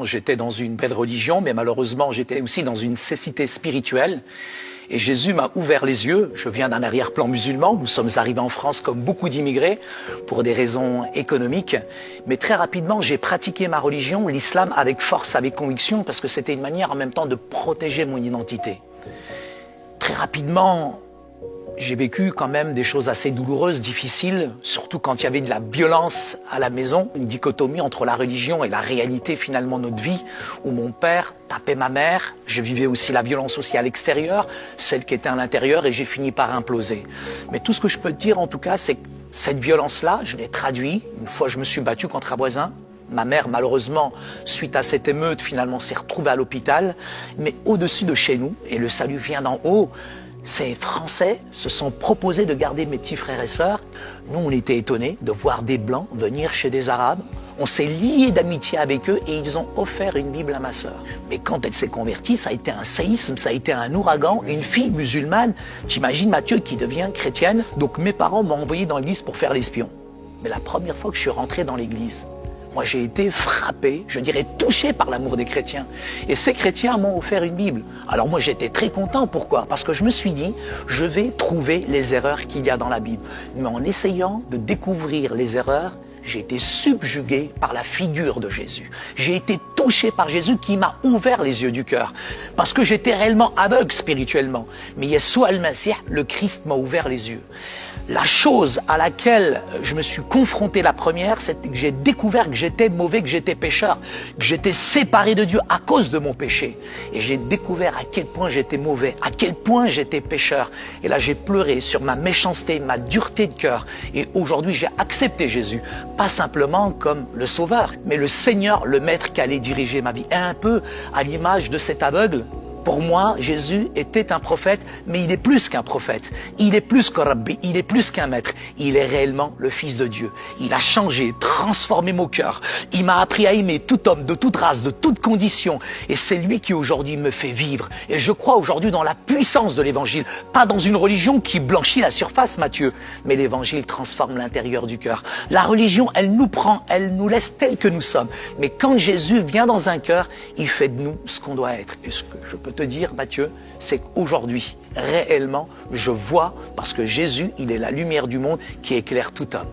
J'étais dans une belle religion, mais malheureusement, j'étais aussi dans une cécité spirituelle. Et Jésus m'a ouvert les yeux. Je viens d'un arrière-plan musulman. Nous sommes arrivés en France comme beaucoup d'immigrés pour des raisons économiques. Mais très rapidement, j'ai pratiqué ma religion, l'islam, avec force, avec conviction, parce que c'était une manière en même temps de protéger mon identité. Très rapidement, j'ai vécu quand même des choses assez douloureuses, difficiles, surtout quand il y avait de la violence à la maison, une dichotomie entre la religion et la réalité finalement de notre vie, où mon père tapait ma mère, je vivais aussi la violence aussi à l'extérieur, celle qui était à l'intérieur, et j'ai fini par imploser. Mais tout ce que je peux te dire en tout cas, c'est que cette violence-là, je l'ai traduit. Une fois je me suis battu contre un voisin. Ma mère, malheureusement, suite à cette émeute, finalement s'est retrouvée à l'hôpital. Mais au-dessus de chez nous, et le salut vient d'en haut, ces Français se sont proposés de garder mes petits frères et sœurs. Nous, on était étonnés de voir des Blancs venir chez des Arabes. On s'est liés d'amitié avec eux et ils ont offert une Bible à ma sœur. Mais quand elle s'est convertie, ça a été un séisme, ça a été un ouragan. Une fille musulmane, t'imagines Mathieu, qui devient chrétienne. Donc mes parents m'ont envoyé dans l'église pour faire l'espion. Mais la première fois que je suis rentré dans l'église, moi, j'ai été frappé, je dirais touché par l'amour des chrétiens. Et ces chrétiens m'ont offert une Bible. Alors moi, j'étais très content. Pourquoi? Parce que je me suis dit, je vais trouver les erreurs qu'il y a dans la Bible. Mais en essayant de découvrir les erreurs, j'ai été subjugué par la figure de Jésus. J'ai été touché par Jésus qui m'a ouvert les yeux du cœur. Parce que j'étais réellement aveugle spirituellement. Mais Yeshua al-Masih, le Christ, m'a ouvert les yeux. La chose à laquelle je me suis confronté la première, c'est que j'ai découvert que j'étais mauvais, que j'étais pécheur, que j'étais séparé de Dieu à cause de mon péché. Et j'ai découvert à quel point j'étais mauvais, à quel point j'étais pécheur. Et là, j'ai pleuré sur ma méchanceté, ma dureté de cœur. Et aujourd'hui, j'ai accepté Jésus, pas simplement comme le Sauveur, mais le Seigneur, le Maître qui allait diriger ma vie. Et un peu à l'image de cet aveugle. Pour moi, Jésus était un prophète, mais il est plus qu'un prophète. Il est plus qu'un rabbi, il est plus qu'un maître. Il est réellement le Fils de Dieu. Il a changé, transformé mon cœur. Il m'a appris à aimer tout homme, de toute race, de toute condition. Et c'est lui qui aujourd'hui me fait vivre. Et je crois aujourd'hui dans la puissance de l'Évangile. Pas dans une religion qui blanchit la surface, Matthieu. Mais l'Évangile transforme l'intérieur du cœur. La religion, elle nous prend, elle nous laisse tels que nous sommes. Mais quand Jésus vient dans un cœur, il fait de nous ce qu'on doit être. Et ce que je peux te dire, Mathieu, c'est qu'aujourd'hui, réellement, je vois, parce que Jésus, il est la lumière du monde qui éclaire tout homme.